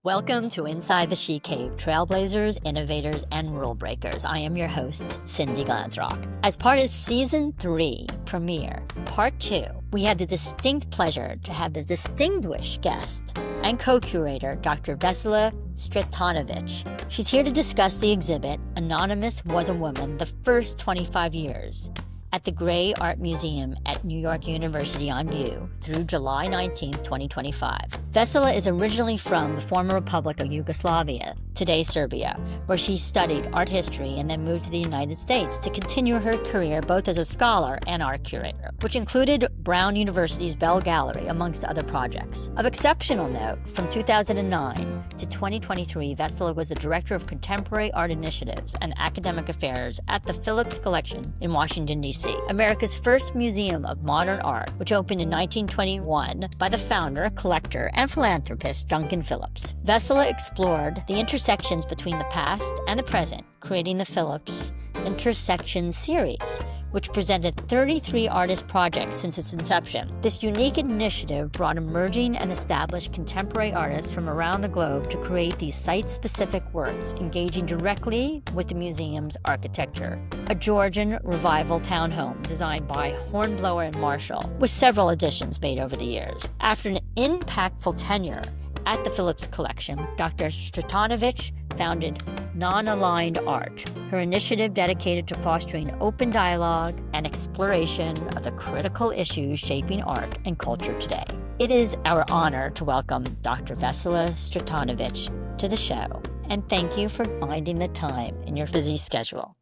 Welcome to Inside the She Cave, Trailblazers, Innovators, and Rule Breakers. I am your host, Cindy Glanzrock. As part of Season 3 premiere, Part 2, we had the distinct pleasure to have the distinguished guest and co-curator, Dr. Vesela Sretenović. She's here to discuss the exhibit, Anonymous Was a Woman, the First 25 Years, at the Gray Art Museum at New York University on view through July 19, 2025. Vesela is originally from the former Republic of Yugoslavia, today Serbia, where she studied art history and then moved to the United States to continue her career both as a scholar and art curator, which included Brown University's Bell Gallery, amongst other projects. Of exceptional note, from 2009 to 2023, Vesela was the Director of Contemporary Art Initiatives and Academic Affairs at the Phillips Collection in Washington, D.C., America's first museum of modern art, which opened in 1921 by the founder, collector, and philanthropist Duncan Phillips. Vesela explored the intersections between the past and the present, creating the Phillips Intersection series, which presented 33 artist projects since its inception. This unique initiative brought emerging and established contemporary artists from around the globe to create these site-specific works, engaging directly with the museum's architecture. A Georgian revival townhome designed by Hornblower and Marshall, with several additions made over the years. After an impactful tenure at the Phillips Collection, Dr. Sretenović founded Non-Aligned Art, her initiative dedicated to fostering open dialogue and exploration of the critical issues shaping art and culture today. It is our honor to welcome Dr. Vesela Sretenović to the show, and thank you for finding the time in your busy schedule.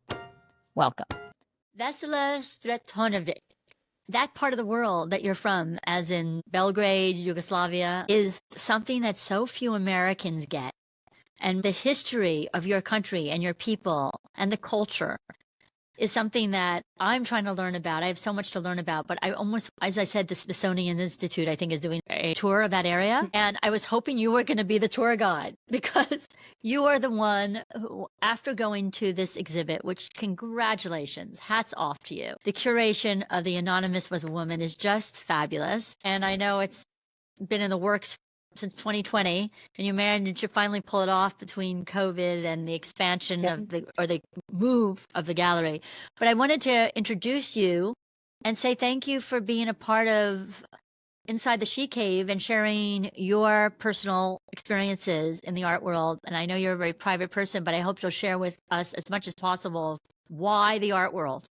Welcome. Vesela Sretenović. That part of the world that you're from, as in Belgrade, Yugoslavia, is something that so few Americans get. And the history of your country and your people and the culture is something that I'm trying to learn about. I have so much to learn about, but I almost, as I said, the Smithsonian Institute, I think, is doing a tour of that area. And I was hoping you were going to be the tour guide, because you are the one who, after going to this exhibit, which congratulations, hats off to you. The curation of the Anonymous Was a Woman is just fabulous. And I know it's been in the works since 2020, and you managed to finally pull it off between COVID and the expansion of the move of the gallery. But I wanted to introduce you and say thank you for being a part of Inside the She Cave and sharing your personal experiences in the art world. And I know you're a very private person, but I hope you'll share with us as much as possible why the art world.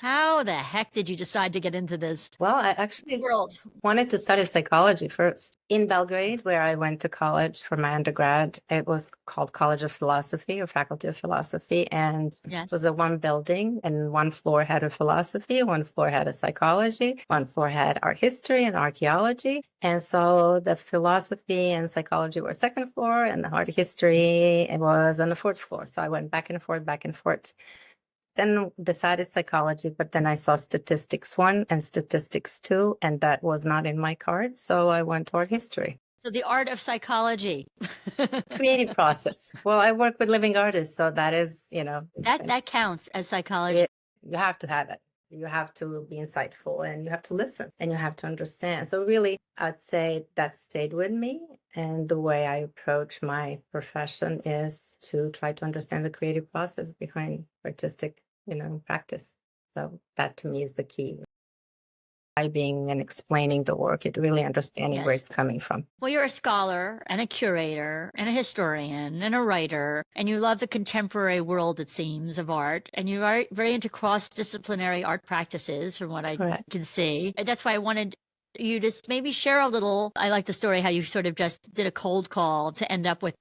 How the heck did you decide to get into this? Well, I actually world? wanted to study psychology first. In Belgrade, where I went to college for my undergrad, it was called College of Philosophy or Faculty of Philosophy. And it was a one building, and one floor had a philosophy, one floor had a psychology, one floor had art history and archaeology. And so the philosophy and psychology were second floor, and the art history was on the fourth floor. So I went back and forth, back and forth. Then decided psychology, but then I saw statistics 1 and statistics 2, and that was not in my cards. So I went to art history. So the art of psychology. Creative process. Well, I work with living artists, so that is, That counts as psychology. You have to have it. You have to be insightful, and you have to listen, and you have to understand. So really, I'd say that stayed with me. And the way I approach my profession is to try to understand the creative process behind artistic, practice. So that to me is the key. By being and explaining the work, it really understanding where it's coming from. Well, you're a scholar and a curator and a historian and a writer, and you love the contemporary world, it seems, of art, and you are very into cross-disciplinary art practices, from what I can see. And that's why I wanted you to maybe share a little. I like the story how you sort of just did a cold call to end up with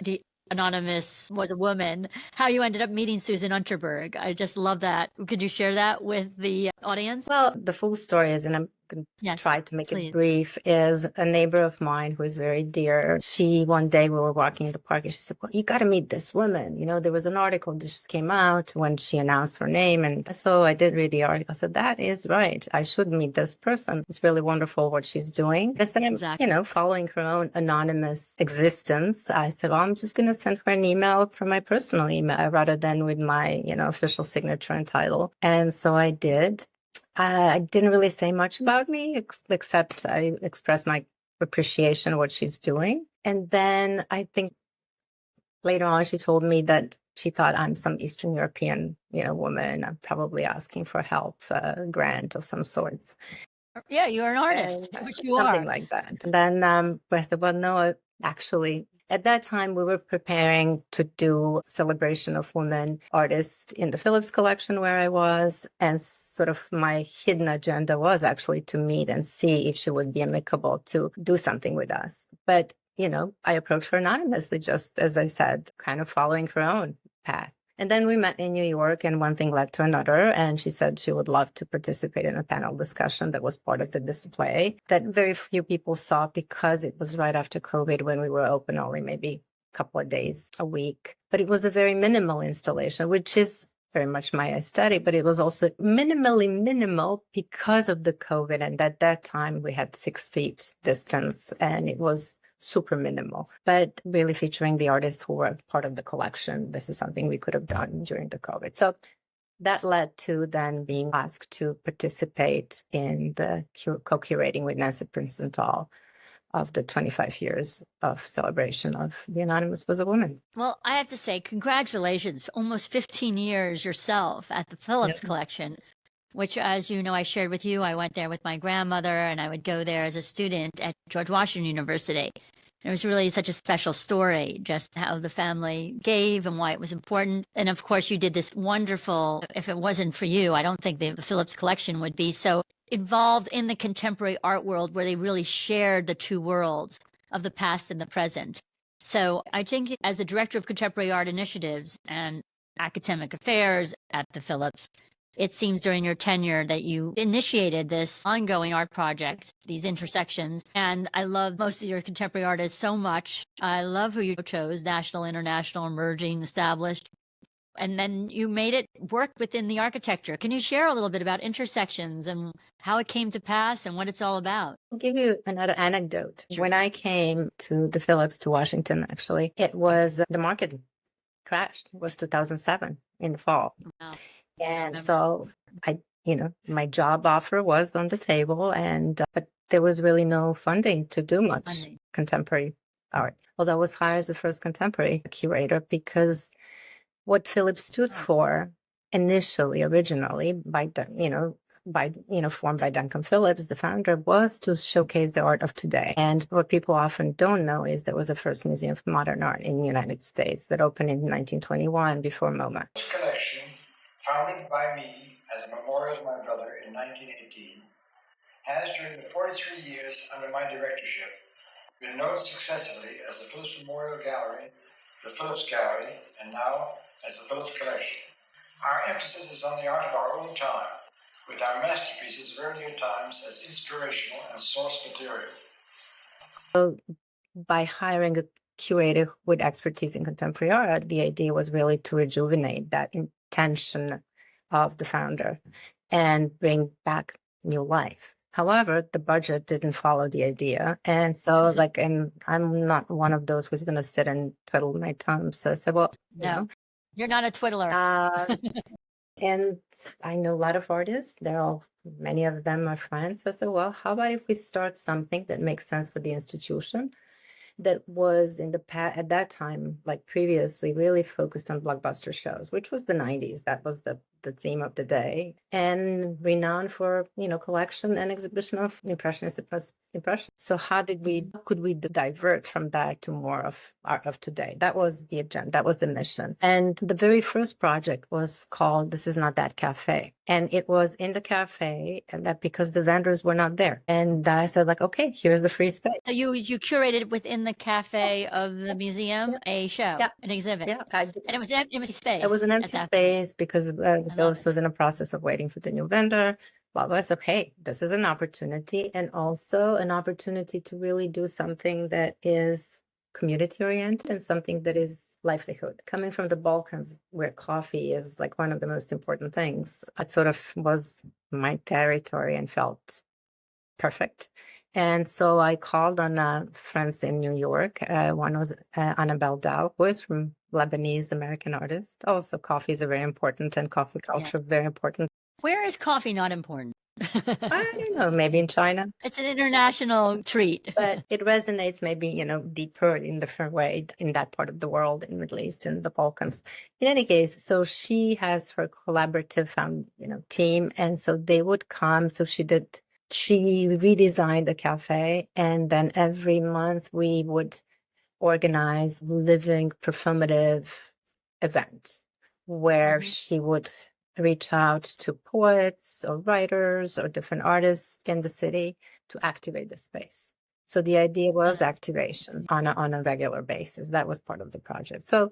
the Anonymous Was a Woman, how you ended up meeting Susan Unterberg. I just love that. Could you share that with the audience? Well, the full story is, and I'm going to try to make it brief, is a neighbor of mine who is very dear. One day we were walking in the park, and she said, well, you got to meet this woman. There was an article that just came out when she announced her name. And so I did read the article. I said, that is right. I should meet this person. It's really wonderful what she's doing. I said, I'm, following her own anonymous existence. I said, well, I'm just going to send her an email from my personal email rather than with my, official signature and title. And so I did. I didn't really say much about me, except I expressed my appreciation of what she's doing. And then I think later on, she told me that she thought I'm some Eastern European, woman. I'm probably asking for help, a grant of some sorts. Yeah, you're an artist, which you Something are. like that. And then I said, well, no, actually, at that time, we were preparing to do celebration of women artists in the Phillips Collection where I was. And sort of my hidden agenda was actually to meet and see if she would be amicable to do something with us. But, I approached her anonymously, just as I said, kind of following her own path. And then we met in New York, and one thing led to another. And she said she would love to participate in a panel discussion that was part of the display that very few people saw because it was right after COVID when we were open only maybe a couple of days a week. But it was a very minimal installation, which is very much my aesthetic, but it was also minimally minimal because of the COVID. And at that time, we had 6 feet distance, and it was super minimal, but really featuring the artists who were part of the collection. This is something we could have done during the COVID. So that led to then being asked to participate in the co-curating with Nancy Princenthal of the 25 years of celebration of The Anonymous Was a Woman. Well, I have to say, congratulations. Almost 15 years yourself at the Phillips Collection, which, as you know, I shared with you. I went there with my grandmother, and I would go there as a student at George Washington University. It was really such a special story, just how the family gave and why it was important. And of course, you did this wonderful, if it wasn't for you, I don't think the Phillips Collection would be so involved in the contemporary art world where they really shared the two worlds of the past and the present. So I think as the director of contemporary art initiatives and academic affairs at the Phillips, it seems during your tenure that you initiated this ongoing art project, these intersections. And I love most of your contemporary artists so much. I love who you chose, national, international, emerging, established. And then you made it work within the architecture. Can you share a little bit about intersections and how it came to pass and what it's all about? I'll give you another anecdote. Sure. When I came to the Phillips, to Washington, actually, it was the market crashed. It was 2007 in the fall. Wow. And so my job offer was on the table, but there was really no funding to do much contemporary art. Although I was hired as the first contemporary curator because what Phillips stood for originally, formed by Duncan Phillips, the founder, was to showcase the art of today. And what people often don't know is there was the first museum of modern art in the United States that opened in 1921 before MoMA. Collection, founded by me as a memorial to my brother in 1918, has during the 43 years under my directorship been known successively as the Phillips Memorial Gallery, the Phillips Gallery, and now as the Phillips Collection. Our emphasis is on the art of our own time, with our masterpieces of earlier times as inspirational and source material. So by hiring a curator with expertise in contemporary art, the idea was really to rejuvenate that intention of the founder and bring back new life. However, the budget didn't follow the idea. And so and I'm not one of those who's going to sit and twiddle my thumbs. So I said, well, no, you're not a twiddler. And I know a lot of artists. Many of them are friends. I said, well, how about if we start something that makes sense for the institution, that was in the past, at that time, like previously, really focused on blockbuster shows, which was the 90s. That was the theme of the day, and renowned for, collection and exhibition of impressionist post-impression. So how could we divert from that to more of art of today? That was the agenda. That was the mission. And the very first project was called This Is Not That Cafe. And it was in the cafe, and that because the vendors were not there. And I said, okay, here's the free space. So you curated within the cafe of the museum a show, an exhibit. Yeah, I did. And it was an empty space. It was an empty space because Phillips was in a process of waiting for the new vendor. Well, I said, hey, this is an opportunity, and also an opportunity to really do something that is community oriented and something that is livelihood. Coming from the Balkans, where coffee is like one of the most important things, it sort of was my territory and felt perfect. And so I called on friends in New York. One was Annabelle Dow, who is from Lebanese American artist. Also, coffee is very important, and coffee culture very important. Where is coffee not important? I don't know, maybe in China. It's an international treat. But it resonates maybe, deeper in different way in that part of the world, in Middle East and the Balkans. In any case, so she has her collaborative team. And so they would come. So she redesigned the cafe. And then every month we would organize living performative events where she would reach out to poets or writers or different artists in the city to activate the space. So the idea was activation on a regular basis. That was part of the project. So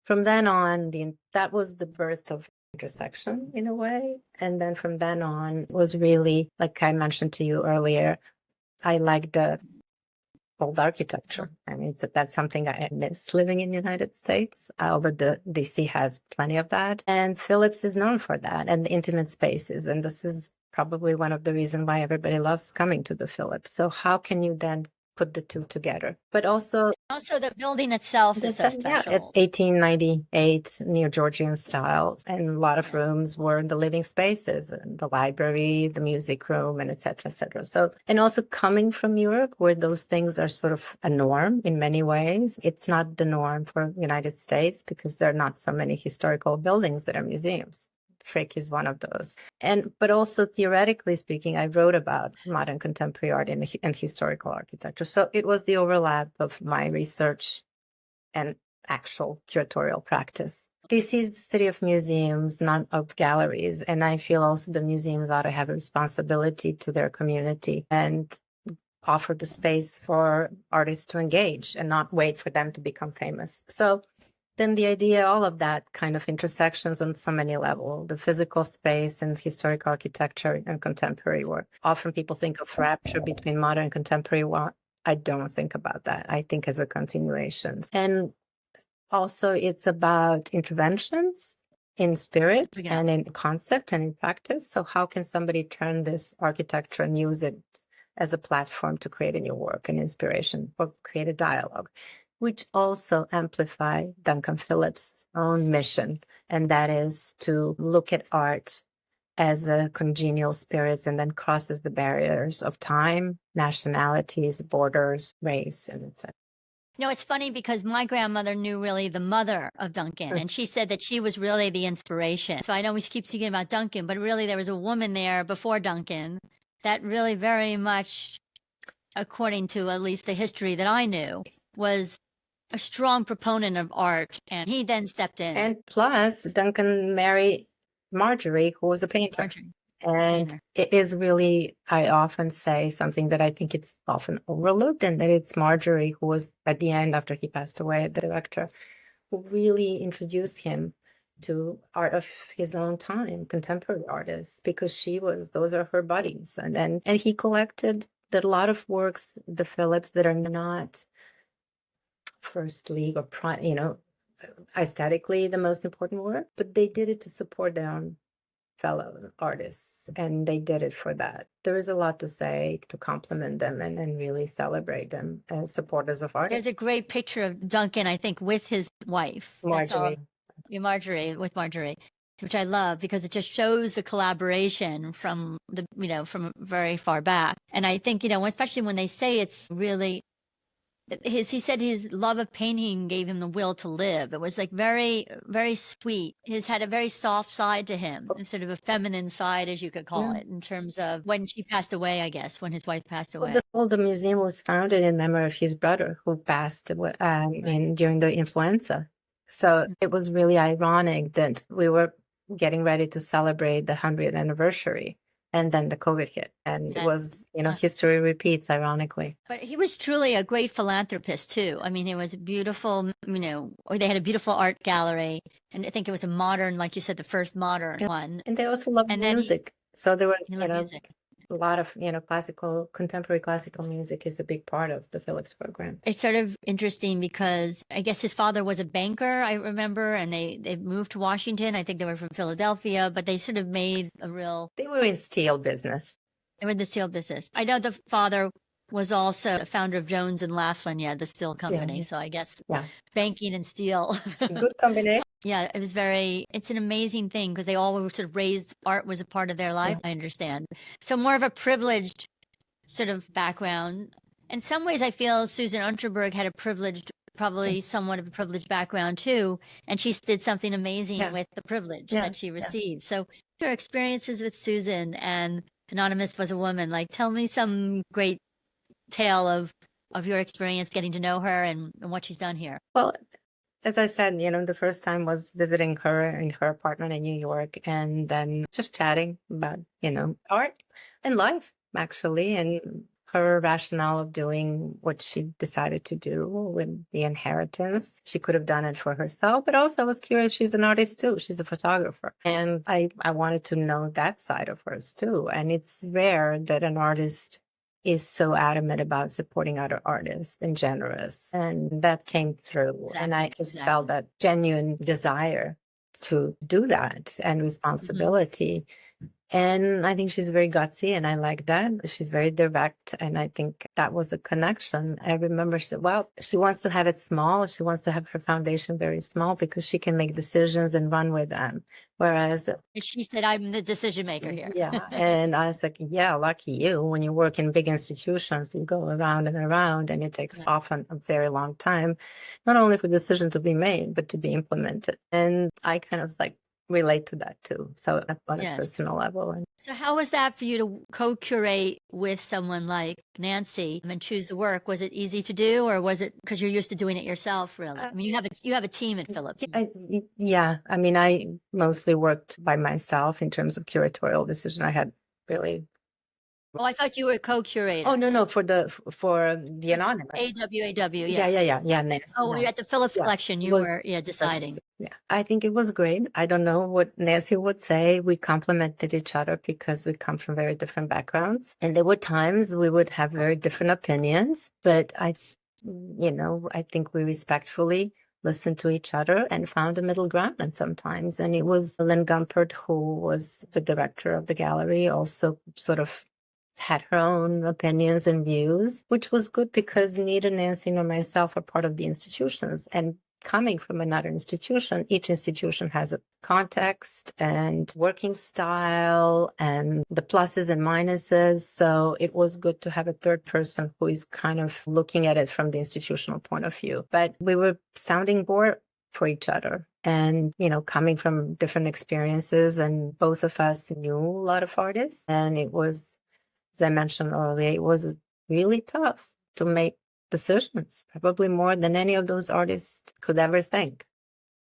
from then on, that was the birth of intersection in a way. And then from then on was really, like I mentioned to you earlier, I like the old architecture. I mean, that's something I miss living in the United States, although the DC has plenty of that. And Phillips is known for that and the intimate spaces. And this is probably one of the reasons why everybody loves coming to the Phillips. So how can you then put the two together? But also the building itself is so special. Yeah, it's 1898 Neo-Georgian style, and a lot of rooms were the living spaces, and the library, the music room, and et cetera. So, and also coming from Europe, where those things are sort of a norm in many ways. It's not the norm for the United States because there are not so many historical buildings that are museums. Frick is one of those. But also theoretically speaking, I wrote about modern contemporary art and historical architecture. So it was the overlap of my research and actual curatorial practice. This is the city of museums, not of galleries. And I feel also the museums ought to have a responsibility to their community and offer the space for artists to engage and not wait for them to become famous. So then the idea, all of that kind of intersections on so many levels, the physical space and historic architecture and contemporary work. Often people think of rupture between modern and contemporary work. I don't think about that. I think as a continuation. And also it's about interventions in spirit and in concept and in practice. So how can somebody turn this architecture and use it as a platform to create a new work and inspiration or create a dialogue? Which also amplify Duncan Phillips' own mission, and that is to look at art as a congenial spirit and then crosses the barriers of time, nationalities, borders, race, and etc. It's funny because my grandmother knew really the mother of Duncan, and she said that she was really the inspiration. So I know we keep speaking about Duncan, but really there was a woman there before Duncan that really very much, according to at least the history that I knew, was a strong proponent of art, and he then stepped in. And plus, Duncan married Marjorie, who was a painter. And it is really, I often say something that I think it's often overlooked, and that it's Marjorie who was at the end, after he passed away, the director, who really introduced him to art of his own time, contemporary artists, because those are her buddies. And he collected a lot of works, the Phillips, that are not first league or aesthetically the most important work, but they did it to support their own fellow artists, and they did it for that. There is a lot to say to compliment them and really celebrate them as supporters of artists. There's a great picture of Duncan, I think, with his wife, Marjorie, which I love because it just shows the collaboration from from very far back. And I think especially when they say it's really. He said his love of painting gave him the will to live. It was like very, very sweet. He's had a very soft side to him, sort of a feminine side, as you could call it, in terms of when she passed away, I guess, when his wife passed away. The museum was founded in memory of his brother who passed during the influenza. So it was really ironic that we were getting ready to celebrate the 100th anniversary. And then the COVID hit, and it was, history repeats, ironically. But he was truly a great philanthropist, too. I mean, it was beautiful, they had a beautiful art gallery, and I think it was a modern, like you said, the first modern one. And they also loved music. So there were, a lot of, contemporary classical music is a big part of the Phillips program. It's sort of interesting because I guess his father was a banker, I remember, and they moved to Washington. I think they were from Philadelphia, but they sort of made They were in steel business. They were in the steel business. I know the father was also the founder of Jones and Laughlin, the steel company. Yeah. So I guess Yeah. banking and steel. Good combination. Yeah, it's an amazing thing because they all were sort of raised, art was a part of their life, I understand. So more of a privileged sort of background. In some ways, I feel Susan Unterberg had probably somewhat of a privileged background too, and she did something amazing with the privilege that she received. So your experiences with Susan and Anonymous Was a Woman, like tell me some great tale of your experience getting to know her and what she's done here. Well, as I said, the first time was visiting her in her apartment in New York and then just chatting about, art and life, actually, and her rationale of doing what she decided to do with the inheritance. She could have done it for herself, but also I was curious. She's an artist too. She's a photographer. And I wanted to know that side of hers too. And it's rare that an artist is so adamant about supporting other artists and generous. And that came through. And I just felt that genuine desire to do that and responsibility. And I think she's very gutsy and I like that. She's very direct. And I think that was a connection. I remember she said, well, she wants to have it small. She wants to have her foundation very small because she can make decisions and run with them. Whereas she said, I'm the decision maker here. Yeah. And I was like, yeah, lucky you. When you work in big institutions, you go around and it takes often a very long time, not only for decisions to be made, but to be implemented. And I kind of relate to that too. So on a personal level. So how was that for you to co-curate with someone like Nancy and choose the work? Was it easy to do, or was it because you're used to doing it yourself, really? I mean, you have a team at Phillips. I mean, I mostly worked by myself in terms of curatorial decision. I had really... Oh, I thought you were a co-curator. Oh, no, for the Anonymous. AWAW, Yeah, Nancy. Oh, you're at the Phillips Collection. You were deciding. Yeah, I think it was great. I don't know what Nancy would say. We complemented each other because we come from very different backgrounds. And there were times we would have very different opinions, but I think we respectfully listened to each other and found a middle ground sometimes. And it was Lynn Gumpert, who was the director of the gallery, also sort of had her own opinions and views, which was good because neither Nancy nor myself are part of the institutions. And coming from another institution, each institution has a context and working style and the pluses and minuses. So it was good to have a third person who is kind of looking at it from the institutional point of view. But we were sounding board for each other. And, coming from different experiences, and both of us knew a lot of artists. And it was, as I mentioned earlier, it was really tough to make decisions, probably more than any of those artists could ever think,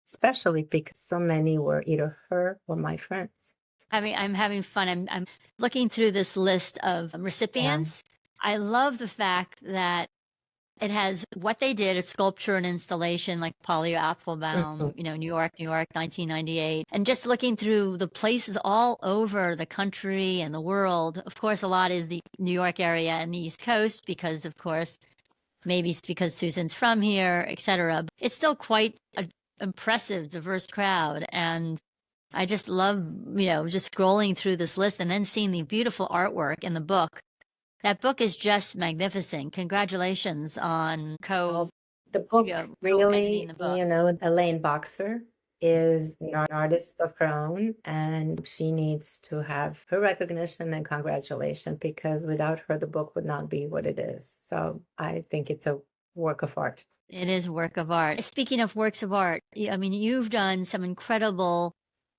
especially because so many were either her or my friends. I'm having fun. I'm looking through this list of recipients. Yeah. I love the fact that it has what they did, a sculpture and installation like Polly Apfelbaum, New York, 1998. And just looking through the places all over the country and the world. Of course, a lot is the New York area and the East Coast because, of course, maybe it's because Susan's from here, etc. It's still quite an impressive, diverse crowd. And I just love, just scrolling through this list and then seeing the beautiful artwork in the book. That book is just magnificent. Congratulations on the book. Really, the book. Elaine Boxer is an artist of her own, and she needs to have her recognition and congratulations, because without her, the book would not be what it is. So I think it's a work of art. It is a work of art. Speaking of works of art, I mean, you've done some incredible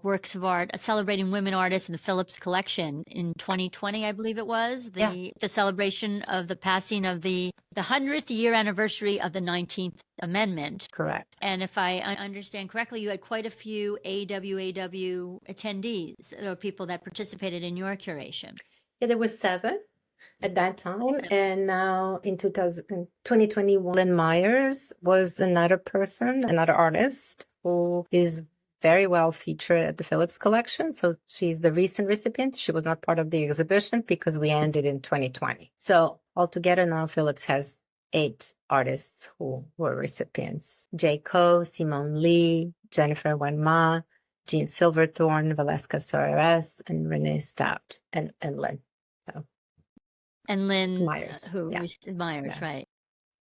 works of art celebrating women artists in the Phillips Collection in 2020, I believe it was, the celebration of the passing of the 100th year anniversary of the 19th Amendment. Correct. And if I understand correctly, you had quite a few AWAW attendees, or people that participated in your curation. Yeah, there were 7 at that time. And now in 2021, Lynn Myers was another artist who is very well featured at the Phillips Collection. So she's the recent recipient. She was not part of the exhibition because we ended in 2020. So altogether now Phillips has 8 artists who were recipients. J. Coe, Simone Lee, Jennifer Wenma, Jean Silverthorne, Valeska Soares, and Renee Stout, and Lynn. So And Lynn, Myers. Myers, Yeah. right.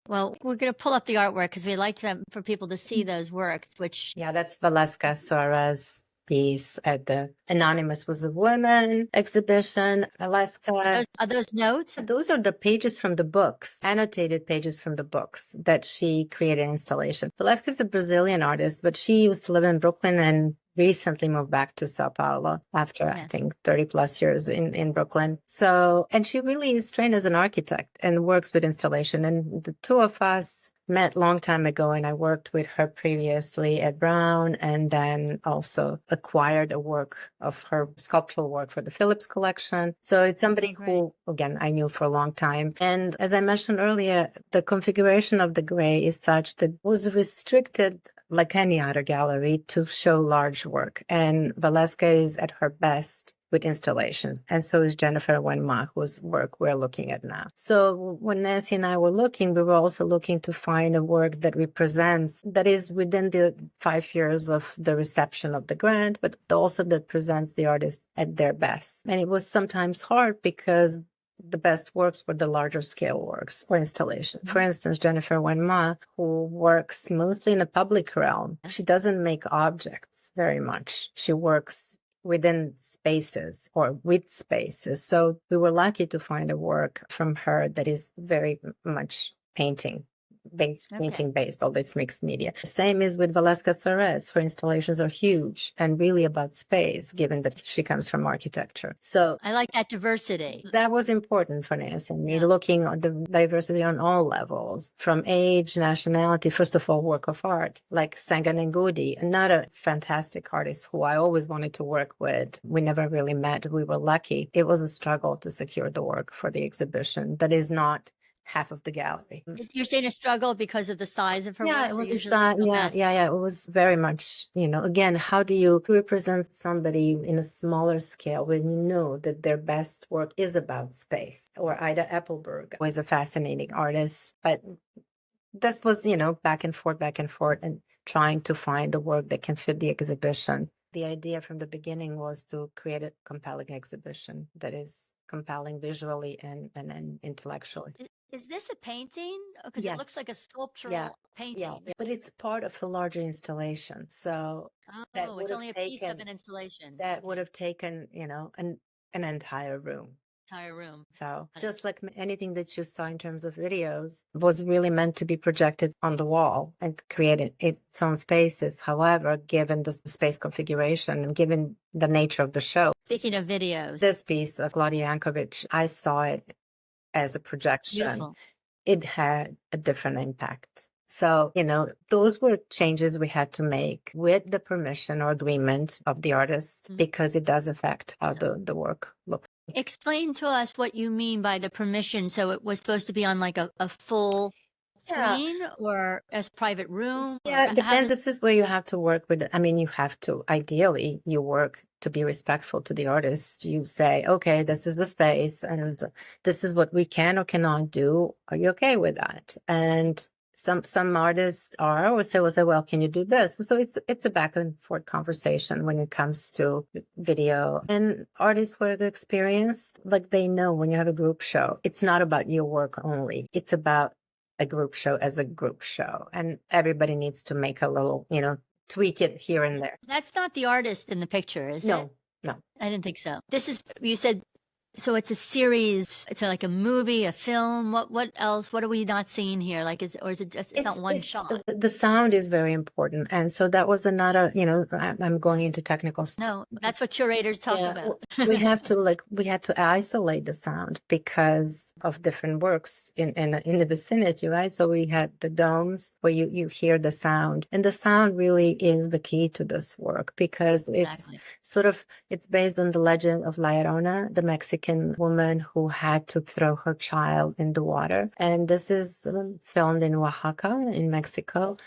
Well, we're going to pull up the artwork because we like for people to see those works, which... Yeah, that's Vesela Sretenović piece at the Anonymous Was a Woman exhibition. Vesela. Are those notes? Those are the pages from the books, annotated pages from the books that she created installation. Vesela is a Brazilian artist, but she used to live in Brooklyn and recently moved back to Sao Paulo after, I think, 30 plus years in Brooklyn. So, and she really is trained as an architect and works with installation. And the two of us met long time ago, and I worked with her previously at Brown, and then also acquired a work of her sculptural work for the Phillips Collection. So it's somebody who, again, I knew for a long time. And as I mentioned earlier, the configuration of the gray is such that it was restricted, like any other gallery, to show large work. And Vesela is at her best with installations. And so is Jennifer Wenma, whose work we're looking at now. So when Nancy and I were looking, we were also looking to find a work that represents, that is within the 5 years of the reception of the grant, but also that presents the artist at their best. And it was sometimes hard because the best works were the larger scale works or installation. For instance, Jennifer Wenma, who works mostly in the public realm, she doesn't make objects very much. She works within spaces or with spaces. So we were lucky to find a work from her that is very much painting based, although it's mixed media. Same is with Vesela Sretenović. Her installations are huge and really about space, given that she comes from architecture. So I like that diversity. That was important for Nancy and me, looking at the diversity on all levels, from age, nationality, first of all, work of art, like Sangan Ngudi, another fantastic artist who I always wanted to work with. We never really met. We were lucky. It was a struggle to secure the work for the exhibition. That is not half of the gallery. You're saying a struggle because of the size of her work? It was a size. It was very much, again, how do you represent somebody in a smaller scale when you know that their best work is about space? Or Ida Appelberg was a fascinating artist, but this was, back and forth, and trying to find the work that can fit the exhibition. The idea from the beginning was to create a compelling exhibition that is compelling visually and intellectually. Is this a painting? Because it looks like a sculptural painting. Yeah, but it's part of a larger installation. So it's only a piece of an installation. That would have taken, an entire room. So just like anything that you saw in terms of videos was really meant to be projected on the wall and create its own spaces. However, given the space configuration and given the nature of the show. Speaking of videos, this piece of Claudia Jankovic, I saw it as a projection. Beautiful. It had a different impact. So, those were changes we had to make with the permission or agreement of the artist, because it does affect how the work looks. Explain to us what you mean by the permission. So it was supposed to be on like a full screen or as private room? Yeah, it depends. This is where you have to work with. You have to, ideally, you work to be respectful to the artist. You say, okay, this is the space and this is what we can or cannot do. Are you okay with that? And some artists will say, well, can you do this? So it's a back and forth conversation when it comes to video. And artists who have experienced, like, they know when you have a group show, it's not about your work only. It's about a group show as a group show. And everybody needs to make a little, tweak it here and there. That's not the artist in the picture, is it? No. I didn't think so. This is, you said, so it's a series. It's like a movie, a film. What else? What are we not seeing here? Like, is it just, it's not one shot? The sound is very important. And so that was another, I'm going into technical stuff. No, that's what curators talk about. we had to isolate the sound because of different works in the vicinity, right? So we had the domes where you hear the sound, and the sound really is the key to this work, because it's based on the legend of La Llorona, the Mexican woman who had to throw her child in the water. And this is filmed in Oaxaca, in Mexico.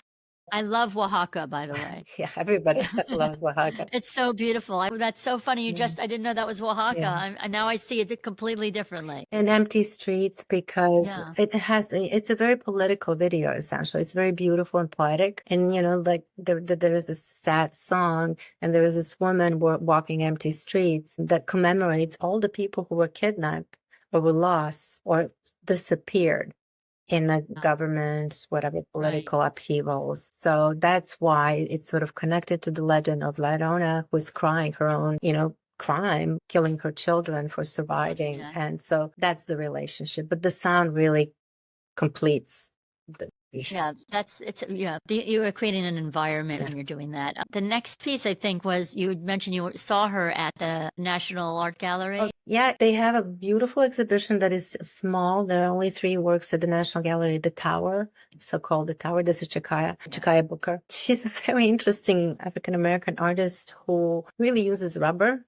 I love Oaxaca, by the way. Yeah, everybody loves Oaxaca. It's so beautiful. That's so funny. I didn't know that was Oaxaca. Yeah. Now I see it completely differently. And empty streets, because it's a very political video, essentially. It's very beautiful and poetic. And, there is this sad song, and there is this woman walking empty streets that commemorates all the people who were kidnapped or were lost or disappeared in the government, whatever political upheavals. So that's why it's sort of connected to the legend of Ladona, who's crying her own, crime, killing her children for surviving. Yeah. And so that's the relationship. But the sound really completes the piece. Yeah, you were creating an environment when you're doing that. The next piece, I think, was you had mentioned you saw her at the National Art Gallery. Oh, yeah, they have a beautiful exhibition that is small. There are only 3 works at the National Gallery. The Tower, so-called The Tower. This is Chakaya Booker. She's a very interesting African-American artist who really uses rubber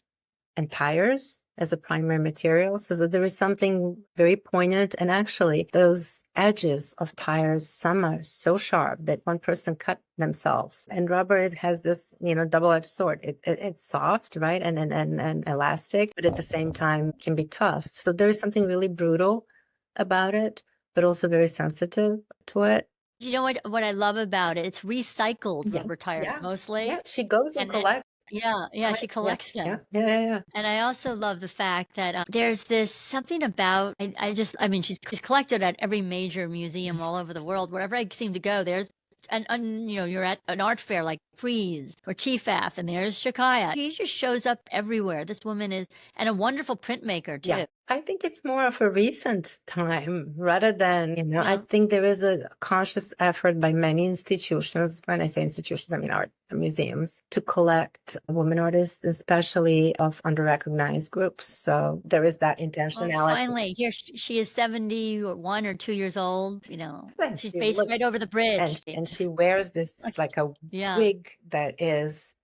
and tires as a primary material. So there is something very poignant. And actually, those edges of tires, some are so sharp that one person cut themselves. And rubber, it has this, double-edged sword. It's soft, right? And elastic, but at the same time can be tough. So there is something really brutal about it, but also very sensitive to it. You know what I love about it? It's recycled rubber tires mostly. Yeah, she goes and collects. Yeah, she collects them. Yeah. And I also love the fact that there's this something about, she's collected at every major museum all over the world. Wherever I seem to go, there's, you're at an art fair like Frieze or TFAF, and there's Shakaya. He just shows up everywhere. This woman is, and a wonderful printmaker too. Yeah. I think it's more of a recent time rather than, I think there is a conscious effort by many institutions. When I say institutions, I mean art museums, to collect women artists, especially of underrecognized groups. So there is that intentionality. Well, finally, here she is 71 or 2 years old. She's based right over the bridge. And she wears this like a wig that is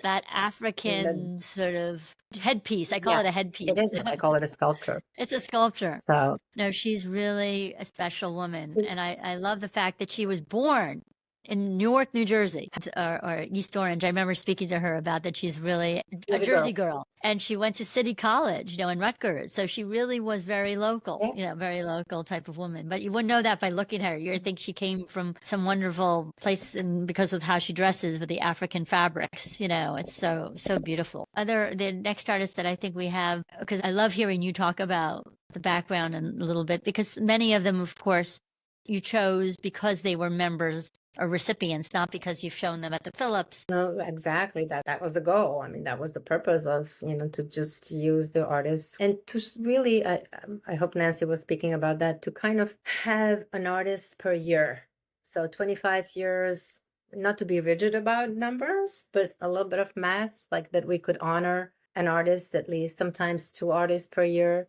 that African sort of headpiece. I call it a headpiece. It is. I call it a sculpture. It's a sculpture. So no, she's really a special woman, and I love the fact that she was born in Newark, New Jersey, or East Orange. I remember speaking to her about that. She's really a Jersey girl. And she went to City College, in Rutgers. So she really was very local, very local type of woman. But you wouldn't know that by looking at her. You'd think she came from some wonderful place because of how she dresses with the African fabrics. It's so beautiful. The next artist that I think we have, because I love hearing you talk about the background a little bit, because many of them, of course, you chose because they were members or recipients, not because you've shown them at the Phillips. No, exactly. That was the goal. I mean, that was the purpose of, to just use the artists and to really, I hope Nancy was speaking about that, to kind of have an artist per year. So 25 years, not to be rigid about numbers, but a little bit of math, like that we could honor an artist, at least sometimes 2 artists per year.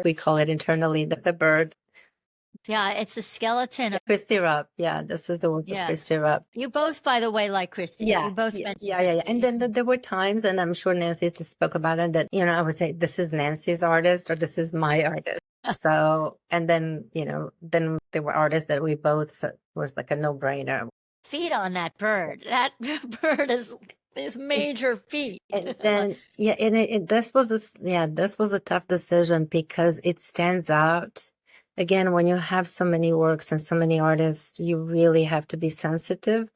We call it internally the bird. Yeah, it's a skeleton. Christy Rupp. Yeah, this is the work of Christy Rupp. You both, by the way, like Christy. Yeah. You both mentioned Yeah. And then there were times, and I'm sure Nancy spoke about it, that, I would say, this is Nancy's artist or this is my artist. So, and then, then there were artists that we both was like a no-brainer. Feet on that bird. That bird is major feet. And then, this was a tough decision because it stands out. Again, when you have so many works and so many artists, you really have to be sensitive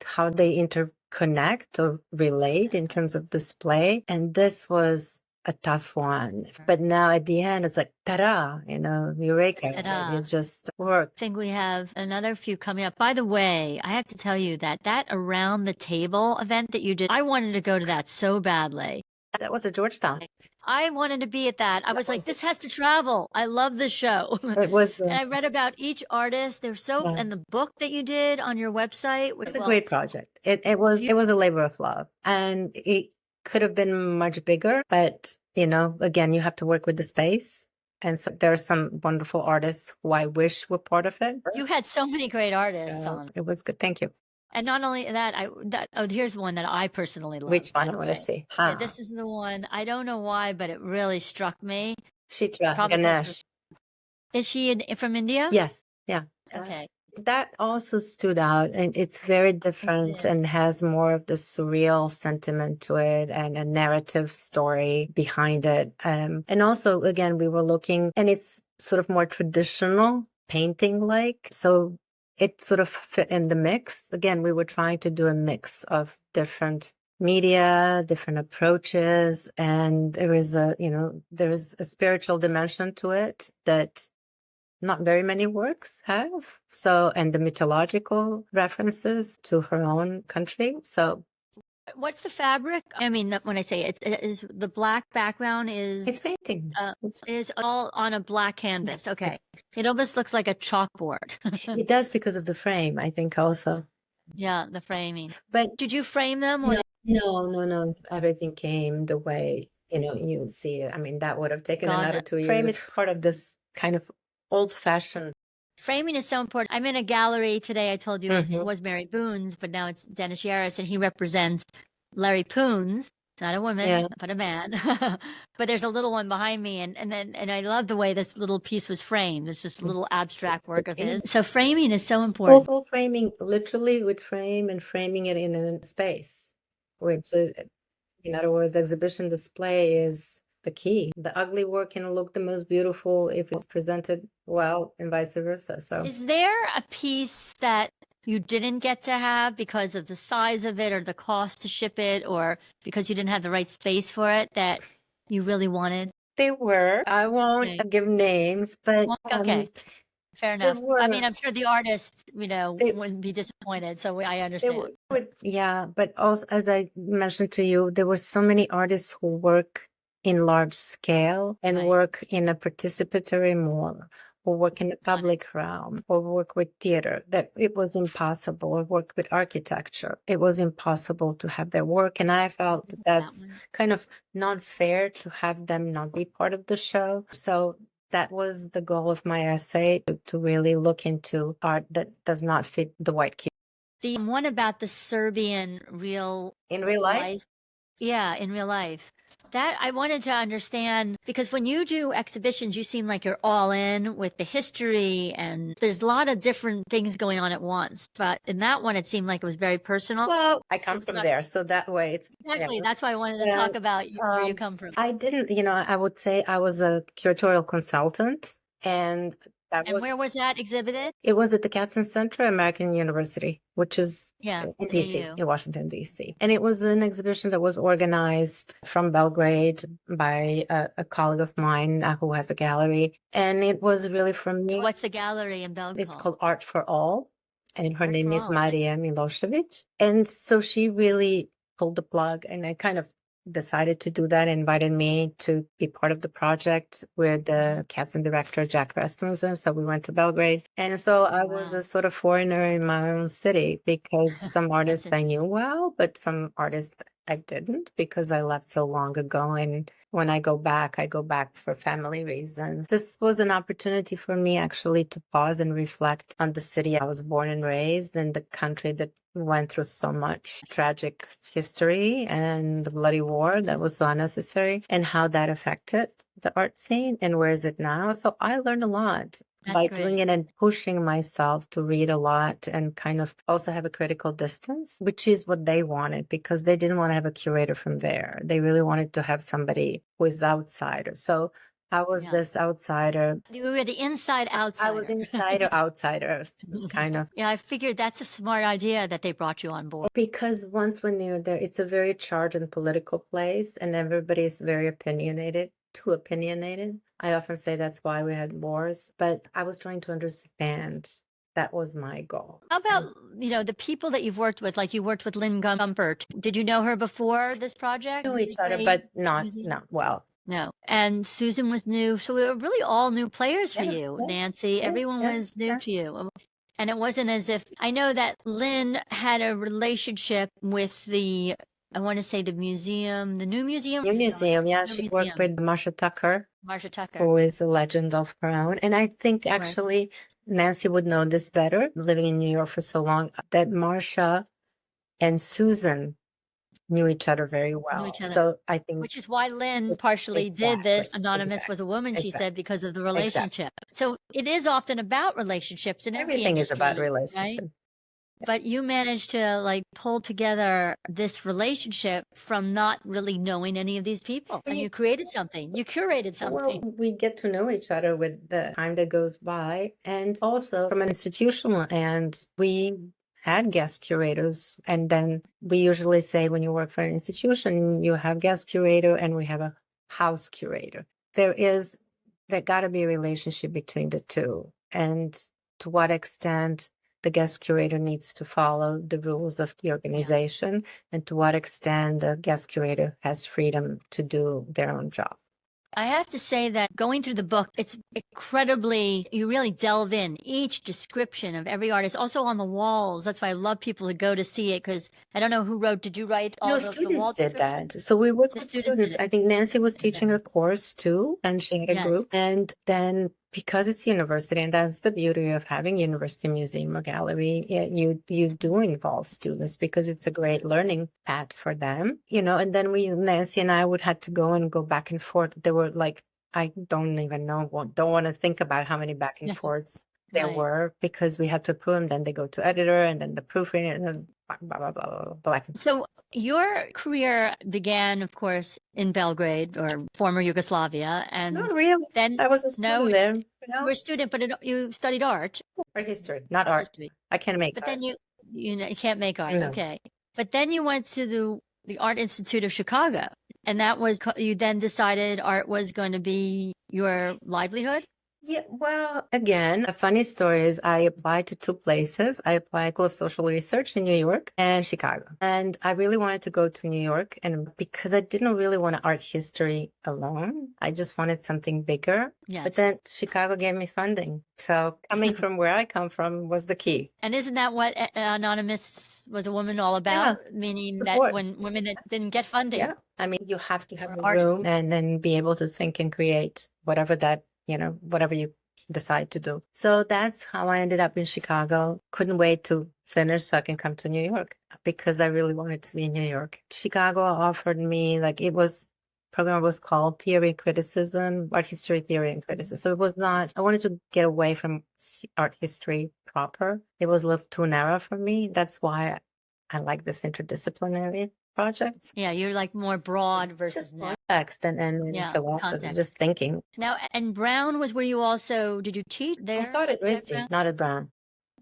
to how they interconnect or relate in terms of display. And this was a tough one. But now at the end, it's like, ta-da, eureka. Ta-da. It just worked. I think we have another few coming up. By the way, I have to tell you that Around the Table event that you did, I wanted to go to that so badly. That was at Georgetown. I wanted to be at that. I was like, this has to travel. I love this show. It was. And I read about each artist. And the book that you did on your website. It was a great project. It was a labor of love, and it could have been much bigger. But again, you have to work with the space. And so there are some wonderful artists who I wish were part of it. You had so many great artists on. It was good. Thank you. And not only that, here's one that I personally love. Which one? I want to see. Yeah, this is the one. I don't know why, but it really struck me. Chitra Ganesh. Is she from India? Yes. Yeah. Okay. That also stood out, and it's very different and has more of the surreal sentiment to it and a narrative story behind it. And also, again, we were looking, and it's sort of more traditional painting-like. So it sort of fit in the mix. Again, we were trying to do a mix of different media, different approaches, and there is a spiritual dimension to it that not very many works have. So, and the mythological references to her own country. So, what's the fabric? I mean, when I say it is the black background it's painting. Is all on a black canvas. Okay. It almost looks like a chalkboard. It does because of the frame, I think also. Yeah, the framing. But did you frame them? Or no. Everything came the way, you see it. I mean, that would have taken another 2 years. Frame is part of this kind of old-fashioned. Framing is so important. I'm in a gallery today. I told you it was Mary Boone's, but now it's Dennis Yaris, and he represents Larry Poons. It's not a woman, but a man. But there's a little one behind me, and I love the way this little piece was framed. It's just a little abstract work of his. So framing is so important. Also framing, literally with frame and framing it in a space, which, in other words, exhibition display is the key. The ugly work can look the most beautiful if it's presented well, and vice versa. So, is there a piece that you didn't get to have because of the size of it or the cost to ship it or because you didn't have the right space for it that you really wanted? They were. I won't give names, but okay. Fair enough. I mean, I'm sure the artists, wouldn't be disappointed. So I understand. Yeah, but also, as I mentioned to you, there were so many artists who work in large scale and work in a participatory mode, or work in the public realm, or work with theater, that it was impossible, or work with architecture. It was impossible to have their work. And I felt that's kind of not fair to have them not be part of the show. So that was the goal of my essay, to really look into art that does not fit the white cube. The one about the Serbian in real life? Yeah, in real life. That I wanted to understand, because when you do exhibitions, you seem like you're all in with the history, and there's a lot of different things going on at once. But in that one, it seemed like it was very personal. Well, I come from there, so that way it's exactly. That's why I wanted to talk about where you come from. I didn't, I would say I was a curatorial consultant, and where was that exhibited? It was at the Katzen Center, American University, which is in DC, in Washington, DC. And it was an exhibition that was organized from Belgrade by a colleague of mine who has a gallery. And it was really for me. What's the gallery in Belgrade? It's called Art for All. And her name is Marija Milošević. And so she really pulled the plug, and I kind of decided to do that, invited me to be part of the project with the Katzen director, Jack Rasmussen. So we went to Belgrade. And so I was a sort of foreigner in my own city, because some artists I knew well, but some artists I didn't, because I left so long ago. And when I go back for family reasons. This was an opportunity for me actually to pause and reflect on the city I was born and raised, and the country that went through so much tragic history and the bloody war that was so unnecessary, and how that affected the art scene, and where is it now. So I learned a lot by doing it, and pushing myself to read a lot, and kind of also have a critical distance, which is what they wanted, because they didn't want to have a curator from there. They really wanted to have somebody who is outsider. So I was this outsider. You were the inside outsider. I was insider outsider, kind of. Yeah, I figured that's a smart idea that they brought you on board. Because once when you're there, it's a very charged and political place, and everybody's very opinionated, too opinionated. I often say that's why we had wars, but I was trying to understand. That was my goal. How about, the people that you've worked with, like you worked with Lynn Gumpert. Did you know her before this project? Knew each other, but not well. No. And Susan was new. So we were really all new players for you, Nancy. Everyone was new to you. And it wasn't as if, I know that Lynn had a relationship with the museum, the new museum. New museum, yeah. She worked with Marsha Tucker, who is a legend of her own. And I think actually Nancy would know this better, living in New York for so long, that Marsha and Susan knew each other very well. So I think, which is why Lynn partially did this. Anonymous was a woman, she said, because of the relationship. So it is often about relationships, and everything is about relationship. Right? But you managed to pull together this relationship from not really knowing any of these people, and you created something. You curated something. Well, we get to know each other with the time that goes by, and also from an institutional end, we had guest curators. And then we usually say when you work for an institution, you have guest curator and we have a house curator. There got to be a relationship between the two. And to what extent the guest curator needs to follow the rules of the organization, and to what extent the guest curator has freedom to do their own job. I have to say that going through the book, it's incredibly, you really delve in each description of every artist, also on the walls. That's why I love people to go to see it, because I don't know who wrote, did you write all No, of the wall students did that. So we worked with students. I think Nancy was teaching a course too, and she had a group. And then because it's university, and that's the beauty of having university museum or gallery, you do involve students because it's a great learning path for them, and then Nancy and I would have to go back and forth. There were like, I don't even know, don't want to think about how many back and forths there were, because we had to approve them. Then they go to editor, and then the proofreading, and then blah, blah, blah, blah. So your career began, of course, in Belgrade, or former Yugoslavia. And not really. Then I was a student there. You were a student, but you studied art. Art history, not art. History. I can't make but art. Then you can't make art. No. Okay. But then you went to the Art Institute of Chicago, and you then decided art was going to be your livelihood? Yeah, well, again, a funny story is I applied to two places. I applied to School of Social Research in New York and Chicago. And I really wanted to go to New York, and because I didn't really want art history alone, I just wanted something bigger. Yes. But then Chicago gave me funding. So coming from where I come from was the key. And isn't that what Anonymous was a woman all about? Yeah. Meaning that when women that didn't get funding. Yeah. I mean, you have to have a room and then be able to think and create whatever you decide to do. So that's how I ended up in Chicago. Couldn't wait to finish so I can come to New York, because I really wanted to be in New York. Chicago offered me, program was called Theory and Criticism, Art History, Theory and Criticism. So it was not, I wanted to get away from art history proper. It was a little too narrow for me. That's why I like this interdisciplinary projects. Yeah, you're like more broad versus text and philosophy, context. Just thinking. Now, and Brown was where you also, did you teach there? I taught at RISD, not at Brown.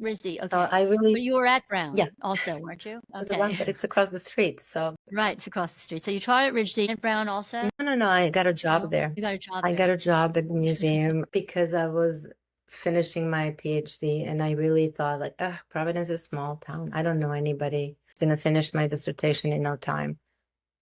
RISD, okay. So but you were at Brown also, weren't you? Okay. But it's across the street, so. Right, it's across the street. So you taught at RISD and Brown also? No, I got a job there. You got a job I got a job at the museum because I was finishing my PhD, and I really thought Providence is a small town. I don't know anybody. I was going to finish my dissertation in no time.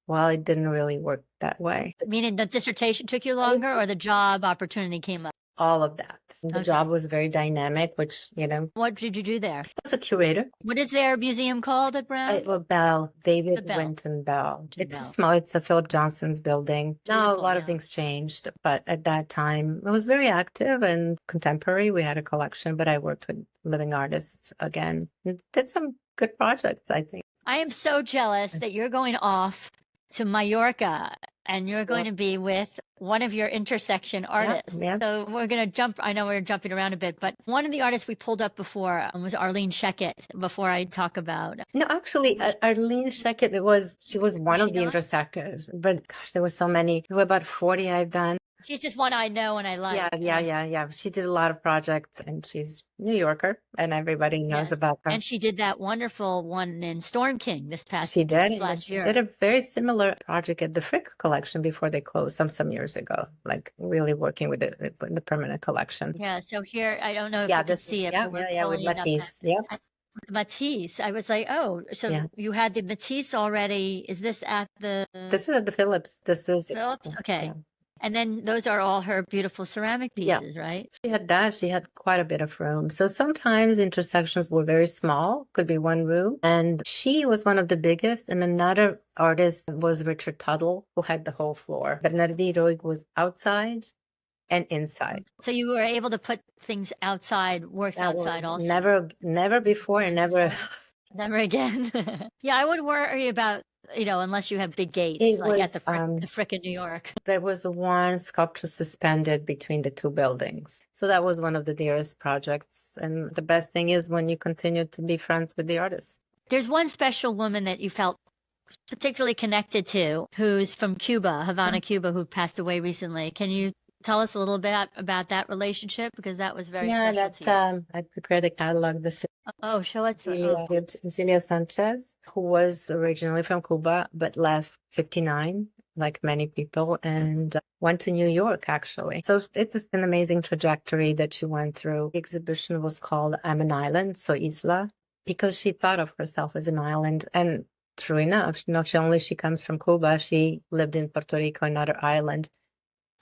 Well, it didn't really work that way. Meaning the dissertation took you longer, or the job opportunity came up? All of that. The job was very dynamic, which, What did you do there? I was a curator. What is their museum called at Brown? David Winton Bell. It's a Philip Johnson's building. Now a lot of things changed, but at that time it was very active and contemporary. We had a collection, but I worked with living artists again. Did some good projects, I think. I am so jealous that you're going off to Mallorca and you're going to be with one of your intersection artists. Yeah. So we're going to jump. I know we're jumping around a bit, but one of the artists we pulled up before was Arlene Sheckett, before I talk about. No, actually, Arlene Sheckett, she was one of the intersectors, but gosh, there were so many. There were about 40 I've done. She's just one I know and I like. Yeah. She did a lot of projects, and she's New Yorker, and everybody knows about her. And she did that wonderful one in Storm King this past year. She did a very similar project at the Frick Collection before they closed some years ago, like really working with the permanent collection. Yeah, so here, I don't know if you can see it. With Matisse. Yeah. Matisse. I was like, you had the Matisse already. Is this at the... This is at the Phillips. This is... Phillips? Okay. Yeah. And then those are all her beautiful ceramic pieces, right? She had that. She had quite a bit of room. So sometimes intersections were very small, could be one room. And she was one of the biggest. And another artist was Richard Tuttle, who had the whole floor. Bernardino was outside and inside. So you were able to put things outside, outside also? Never before and never... Never again. Yeah, I would worry about, unless you have big gates, at the Frick in New York. There was one sculpture suspended between the two buildings. So that was one of the dearest projects. And the best thing is when you continue to be friends with the artists. There's one special woman that you felt particularly connected to, who's from Cuba, Havana, Cuba, who passed away recently. Can you tell us a little bit about that relationship? Because that was very Yeah, special that's to you. I prepared a catalog. This Oh, show us. Cecilia Sanchez, who was originally from Cuba but left 59, like many people, and went to New York actually. So it's just an amazing trajectory that she went through. The exhibition was called I'm an Island, so Isla, because she thought of herself as an island. And true enough, not only she comes from Cuba, she lived in Puerto Rico, another island,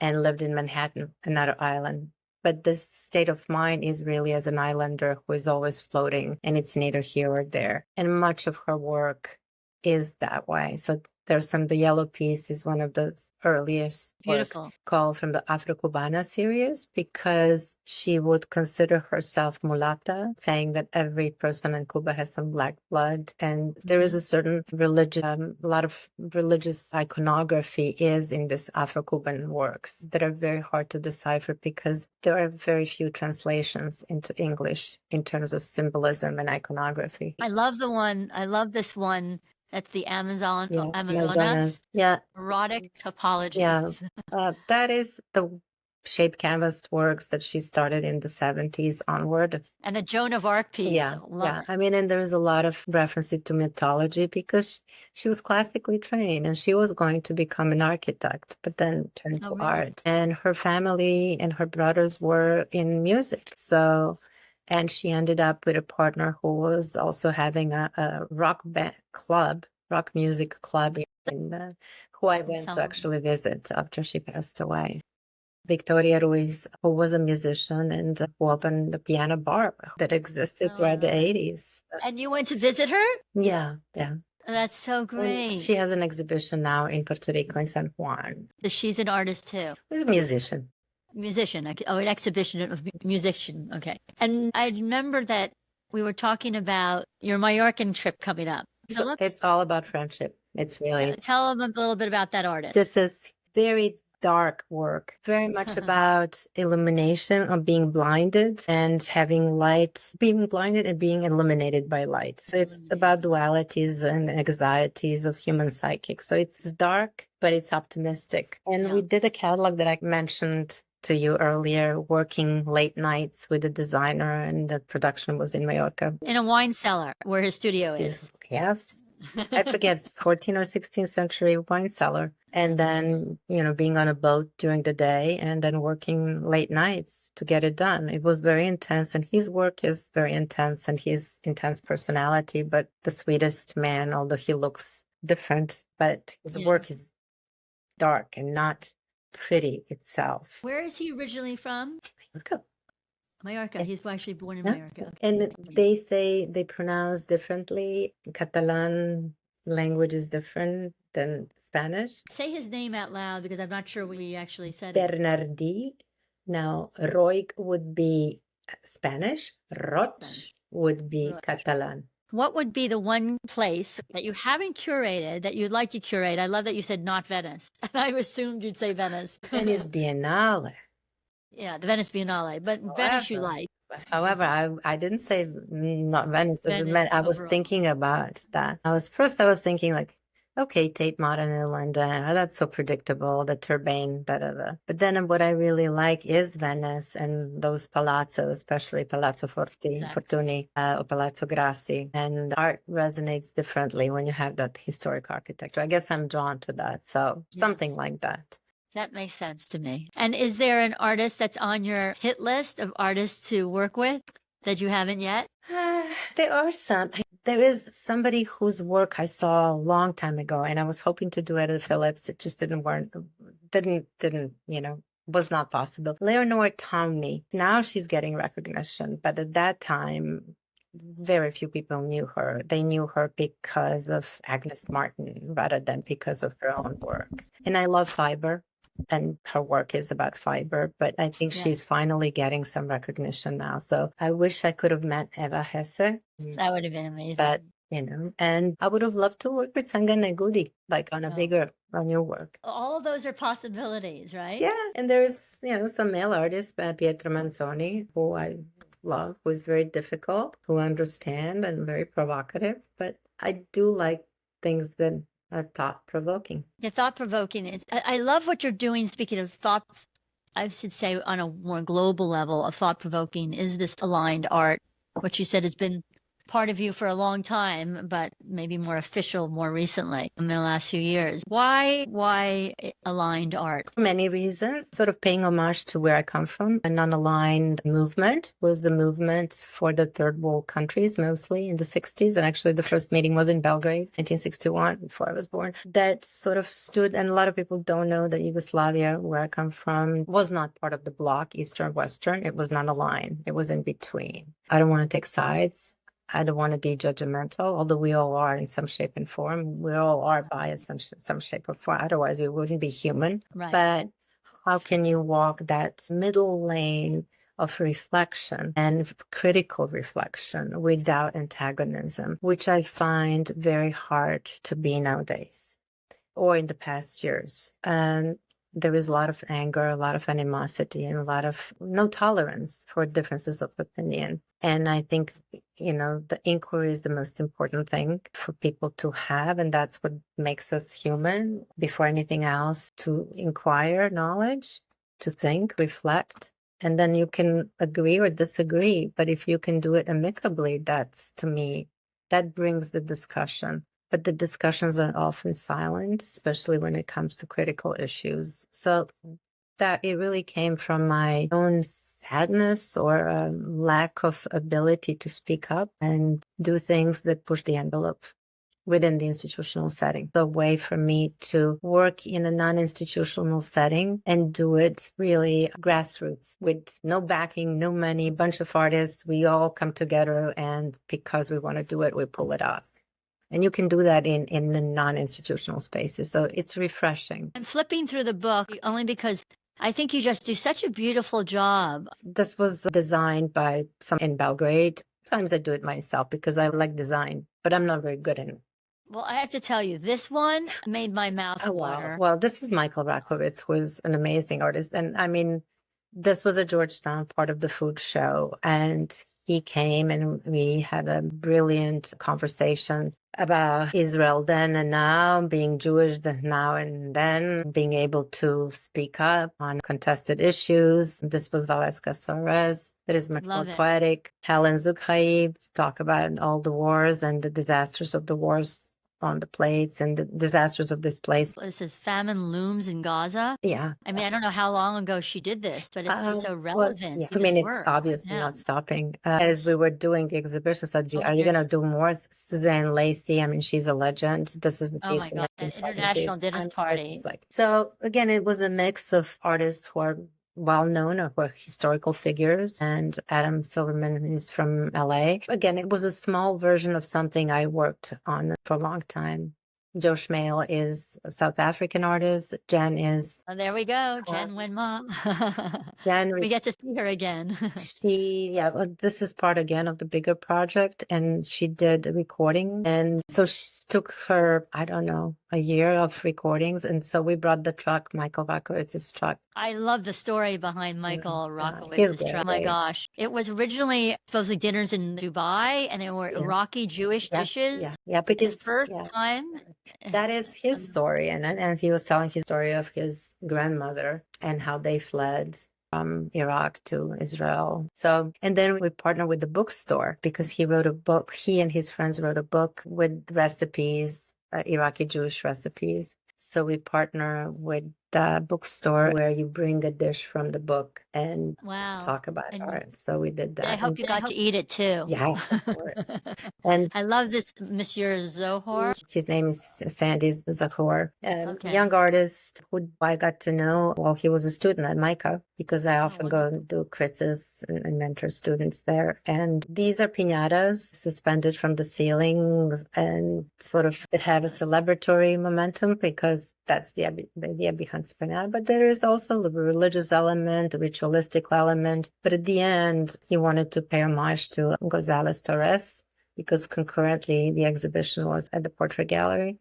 and lived in Manhattan, another island. But this state of mind is really as an islander who is always floating, and it's neither here or there. And much of her work is that way. So the yellow piece is one of the earliest Beautiful. Called from the Afro-Cubana series, because she would consider herself mulata, saying that every person in Cuba has some black blood. And there is a certain religion, a lot of religious iconography is in this Afro-Cuban works that are very hard to decipher because there are very few translations into English in terms of symbolism and iconography. I love this one. That's the Amazonas. Amazonas. Yeah. Erotic topology. Yeah. That is the shaped canvas works that she started in the 70s onward. And the Joan of Arc piece. Yeah. I mean, and there's a lot of references to mythology because she was classically trained and she was going to become an architect, but then turned to art. And her family and her brothers were in music. And she ended up with a partner who was also having a rock music club, who I went to actually visit after she passed away. Victoria Ruiz, who was a musician and who opened a piano bar that existed throughout the 80s. And you went to visit her? Yeah. That's so great. And she has an exhibition now in Puerto Rico, in San Juan. She's an artist too. She's a musician. An exhibition of musician. Okay. And I remember that we were talking about your Mallorcan trip coming up. So it's all about friendship. It's really... Tell them a little bit about that artist. This is very dark work, very much about illumination, of being blinded and having light, being blinded and being illuminated by light. So it's about dualities and anxieties of human psychic. So it's dark, but it's optimistic. And we did a catalog that I mentioned to you earlier, working late nights with a designer, and the production was in Mallorca. In a wine cellar where his studio is. Yes. I forget, 14th or 16th century wine cellar. And then, being on a boat during the day and then working late nights to get it done. It was very intense, and his work is very intense, and his intense personality, but the sweetest man, although he looks different, but his work is dark and not pretty itself. Where is he originally from? Mallorca. He's actually born in Mallorca. Okay. And they say they pronounce differently. Catalan language is different than Spanish. Say his name out loud because I'm not sure we actually said Bernardi. Now, Roig would be Spanish. Roch would be Catalan. What would be the one place that you haven't curated that you'd like to curate? I love that you said not Venice. I assumed you'd say Venice. Venice Biennale. Yeah, the Venice Biennale, but Venice you like. However, I didn't say not Venice. I was thinking about that. I was thinking like, okay, Tate Modern in London. Oh, that's so predictable. The Turbine, But then what I really like is Venice and those palazzos, especially Palazzo Fortuny or Palazzo Grassi. And art resonates differently when you have that historic architecture. I guess I'm drawn to that. So something like that. That makes sense to me. And is there an artist that's on your hit list of artists to work with that you haven't yet? There are some. There is somebody whose work I saw a long time ago, and I was hoping to do it at Phillips. It just didn't was not possible. Leonore Townley. Now she's getting recognition, but at that time, very few people knew her. They knew her because of Agnes Martin rather than because of her own work. And I love fiber. And her work is about fiber, but I think she's finally getting some recognition now. So I wish I could have met Eva Hesse. That would have been amazing. But, and I would have loved to work with Sanga Negudi, like on your work. All of those are possibilities, right? Yeah. And there is, some male artists, Pietro Manzoni, who I love, who is very difficult, who understand and very provocative. But I do like things that are thought-provoking. Yeah, thought-provoking is... I love what you're doing, speaking of I should say on a more global level, a thought-provoking, is this aligned art, what you said has been part of you for a long time, but maybe more official more recently in the last few years. Why aligned art? Many reasons. Sort of paying homage to where I come from. A non-aligned movement was the movement for the third world countries, mostly in the 60s. And actually the first meeting was in Belgrade, 1961, before I was born. That sort of stood, and a lot of people don't know that Yugoslavia, where I come from, was not part of the bloc, Eastern, Western. It was not aligned. It was in between. I don't want to take sides. I don't want to be judgmental, although we all are in some shape and form. We all are biased in some shape or form. Otherwise, we wouldn't be human. Right. But how can you walk that middle lane of reflection and critical reflection without antagonism, which I find very hard to be nowadays or in the past years. And there is a lot of anger, a lot of animosity, and a lot of no tolerance for differences of opinion. And I think, the inquiry is the most important thing for people to have. And that's what makes us human before anything else, to inquire knowledge, to think, reflect. And then you can agree or disagree. But if you can do it amicably, that's, to me, that brings the discussion. But the discussions are often silent, especially when it comes to critical issues. So that it really came from my own sadness or lack of ability to speak up and do things that push the envelope within the institutional setting. The way for me to work in a non-institutional setting and do it really grassroots with no backing, no money, bunch of artists. We all come together, and because we want to do it, we pull it off. And you can do that in the non-institutional spaces. So it's refreshing. I'm flipping through the book only because I think you just do such a beautiful job. This was designed by someone in Belgrade. Sometimes I do it myself because I like design, but I'm not very good in it. Well, I have to tell you, this one made my mouth water. Well, this is Michael Rakovitz, who is an amazing artist. And I mean, this was a Georgetown part of the food show. And he came and we had a brilliant conversation about Israel then and now, being Jewish now and then, being able to speak up on contested issues. This was Valeska Soares. That is much more poetic. Helen Zukhaib talk about all the wars and the disasters of the wars on the plates and the disasters of this place. This is famine looms in Gaza. Yeah. I mean, I don't know how long ago she did this, but it's just so relevant. Well, yeah. I mean, it's obviously not stopping. As we were doing the exhibition, I said, are you going to do more? Suzanne Lacey, I mean, she's a legend. This is the piece from the International Dinner Party. So again, it was a mix of artists who are well-known or historical figures, and Adam Silverman is from LA. Again, it was a small version of something I worked on for a long time. Joe Schmale is a South African artist. Jen is... Oh, there we go. Jen Winma. Jen... We get to see her again. This is part again of the bigger project, and she did a recording. And so she took her, I don't know, a year of recordings. And so we brought the truck, Michael Rakowitz's truck. I love the story behind Michael Rakowitz's truck. Oh my gosh. It was originally supposedly dinners in Dubai, and they were Iraqi Jewish dishes. Yeah, because the first time. That is his story. And he was telling his story of his grandmother and how they fled from Iraq to Israel. So, and then we partnered with the bookstore because he wrote a book. He and his friends wrote a book with recipes, Iraqi Jewish recipes. So we partner with the bookstore where you bring a dish from the book and talk about art. So we did that. I hope you got to eat it too. Yeah, of course. And I love this Monsieur Zohar. His name is Sandy Zohar, a young artist who I got to know while he was a student at MICA, because I often go and do critzes and mentor students there. And these are piñatas suspended from the ceilings and sort of have a celebratory momentum, because that's the idea behind piñata. But there is also the religious element, the ritualistic element. But at the end, he wanted to pay homage to González Torres, because concurrently the exhibition was at the Portrait Gallery.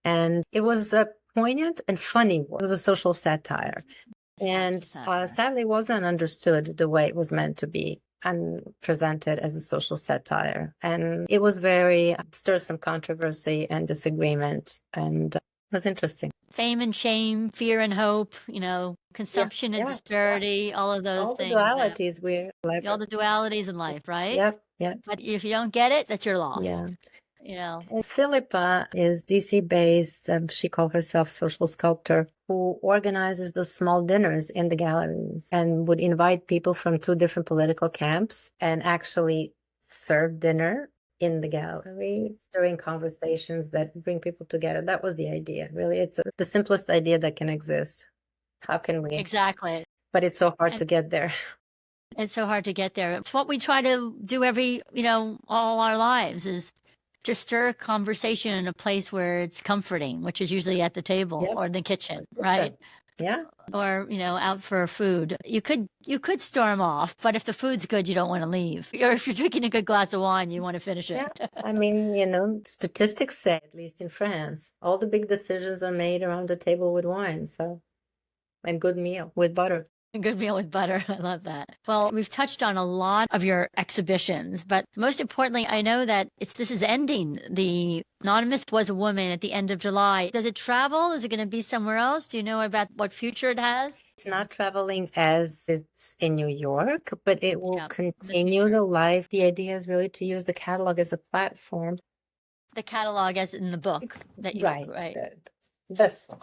And it was a poignant and funny work. It was a social satire. And sadly wasn't understood the way it was meant to be and presented as a social satire. And it was very, stirred some controversy and disagreement. And was interesting. Fame and shame, fear and hope, consumption and disparity, all of those things. All the dualities all the dualities in life, right? Yep. But if you don't get it, that's your loss. Yeah. And Philippa is DC-based. She calls herself social sculptor, who organizes those small dinners in the galleries and would invite people from 2 different political camps and actually serve dinner in the gallery during conversations that bring people together. That was the idea, really. It's the simplest idea that can exist. How can we? Exactly. But it's so hard to get there. It's so hard to get there. It's what we try to do all our lives, is to stir conversation in a place where it's comforting, which is usually at the table or in the kitchen, right? Yeah. Or, out for food. You could storm off, but if the food's good, you don't want to leave. Or if you're drinking a good glass of wine, you want to finish it. Yeah. I mean, statistics say, at least in France, all the big decisions are made around the table with wine. And good meal with butter. A good meal with butter. I love that. Well, we've touched on a lot of your exhibitions, but most importantly, I know that this is ending. The Anonymous was a woman at the end of July. Does it travel? Is it going to be somewhere else? Do you know about what future it has? It's not traveling as it's in New York, but it will continue to life. The idea is really to use the catalog as a platform. The catalog as in the book that you right. This one.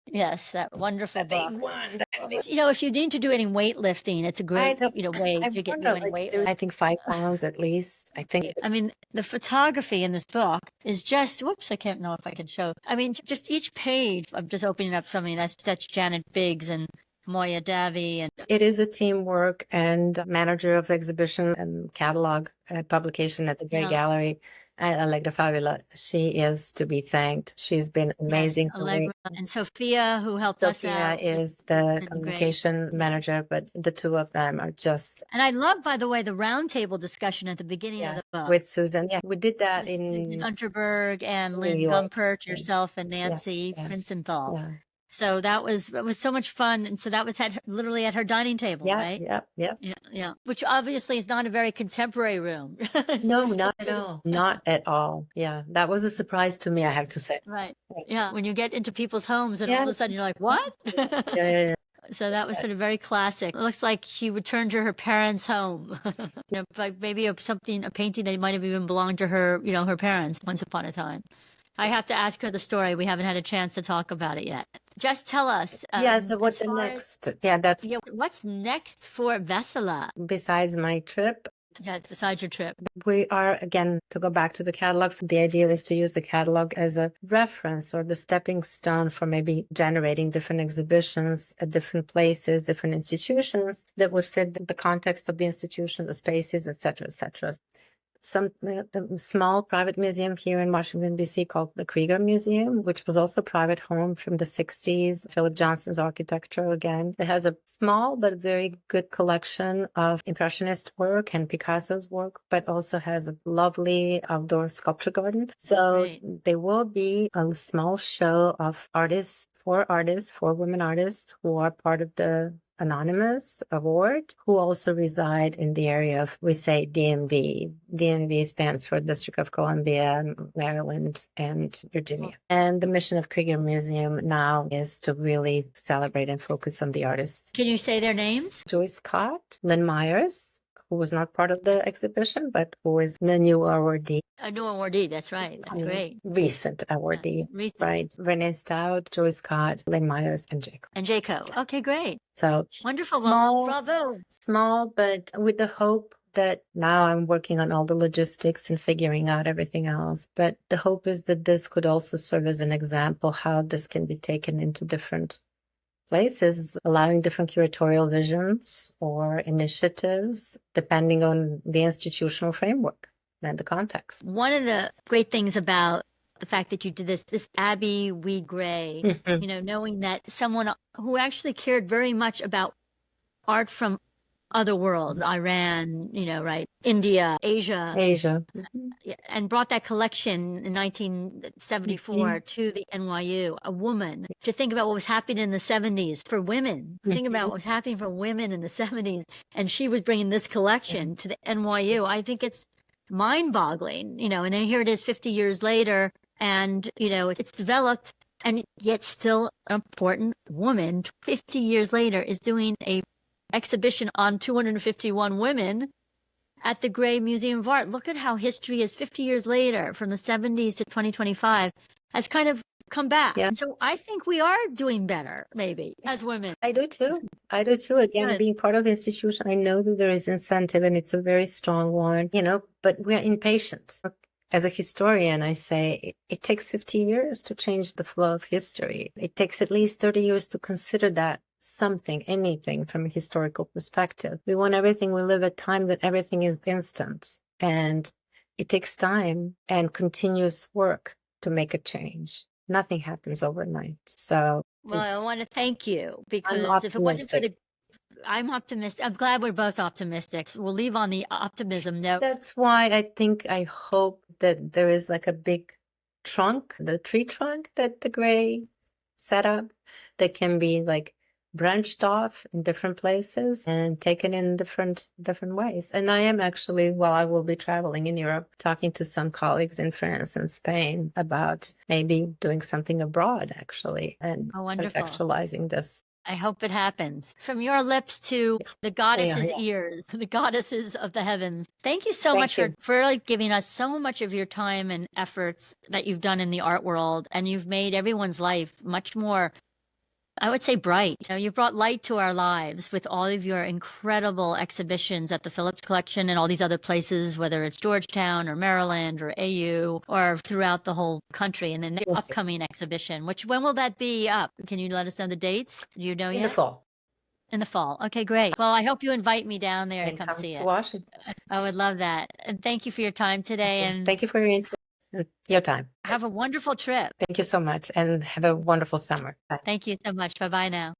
Yes, that wonderful book. Big one. If you need to do any weightlifting, it's a great way to get doing weightlifting. I think 5 pounds at least. I mean, the photography in this book is just, I can't know if I can show. I mean, just each page, I'm just opening up something. That's Janet Biggs and Moya Davy. And it is a teamwork, and manager of the exhibition and catalog publication at the Great Gallery. Allegra Favila, she is to be thanked. She's been amazing to me. And Sophia, who helped us out. Sophia is the communication manager, but the 2 of them are just... And I love, by the way, the roundtable discussion at the beginning of the book. With Susan. Yeah, we did that in Unterberg and Lynn Gumpert, yourself and Nancy Princenthal. Yeah. So it was so much fun. And so that was literally at her dining table, right? Yeah. Which obviously is not a very contemporary room. No, not at all. Not at all. Yeah. That was a surprise to me, I have to say. Right. Yeah. When you get into people's homes and all of a sudden you're like, what? Yeah. So that was sort of very classic. It looks like she returned to her parents' home. Like maybe a painting that might have even belonged to her, her parents once upon a time. I have to ask her the story. We haven't had a chance to talk about it yet. Just tell us. So what's next? What's next for Vesela? Besides my trip? Yeah, besides your trip. We are, again, to go back to the catalogs, the idea is to use the catalog as a reference or the stepping stone for maybe generating different exhibitions at different places, different institutions that would fit the context of the institution, the spaces, etc., etc. The small private museum here in Washington, D.C. called the Krieger Museum, which was also a private home from the 60s. Philip Johnson's architecture again. It has a small but very good collection of Impressionist work and Picasso's work, but also has a lovely outdoor sculpture garden. So there will be a small show of four women artists who are part of the Anonymous Award, who also reside in the area of, we say, DMV. DMV stands for District of Columbia, Maryland, and Virginia. And the mission of Krieger Museum now is to really celebrate and focus on the artists. Can you say their names? Joyce Scott, Lynn Myers, who was not part of the exhibition, but who is the new awardee. A new awardee, that's right. That's great. Recent awardee. Recent. Right. Renee Stout, Joyce Scott, Lynn Myers, and Jacob. And Jacob. Okay, great. So wonderful. Well, bravo. Small, but with the hope that now I'm working on all the logistics and figuring out everything else. But the hope is that this could also serve as an example how this can be taken into different places, allowing different curatorial visions or initiatives, depending on the institutional framework and the context. One of the great things about the fact that you did this Abby Weed Gray, knowing that someone who actually cared very much about art from other worlds, Iran, India, Asia, and brought that collection in 1974 to the NYU, a woman, to think about what was happening in the 70s for women, think about what was happening for women in the 70s, and she was bringing this collection to the NYU. I think it's mind-boggling, and then here it is 50 years later, and, it's developed and yet still an important woman 50 years later is doing a exhibition on 251 women at the Gray Museum of Art. Look at how history is 50 years later, from the 70s to 2025, has kind of come back. Yeah. So I think we are doing better, maybe, as women. I do too. I do too. Again, Good. being part of the institution, I know that there is incentive and it's a very strong one, but we're impatient. As a historian, I say it takes 50 years to change the flow of history. It takes at least 30 years to consider that something, anything from a historical perspective. We want everything. We live at a time that everything is instant, and it takes time and continuous work to make a change. Nothing happens overnight. So, well, I want to thank you, because if it wasn't for I'm optimistic. I'm glad we're both optimistic. We'll leave on the optimism note. That's why I hope that there is like a big trunk, the tree trunk that the Gray set up, that can be like branched off in different places and taken in different ways. And I am actually, while I will be traveling in Europe, talking to some colleagues in France and Spain about maybe doing something abroad, actually, and contextualizing this. I hope it happens. From your lips to the goddess's ears, the goddesses of the heavens. Thank you so much for giving us so much of your time and efforts that you've done in the art world. And you've made everyone's life much more, I would say, bright. You brought light to our lives with all of your incredible exhibitions at the Phillips Collection and all these other places, whether it's Georgetown or Maryland or AU or throughout the whole country. And the upcoming exhibition, when will that be up? Can you let us know the dates? Do you know yet? In the fall. In the fall. Okay, great. Well, I hope you invite me down there to come see it. Washington. I would love that. And thank you for your time today. And thank you for your time. Have a wonderful trip. Thank you so much, and have a wonderful summer. Bye. Thank you so much. Bye-bye now.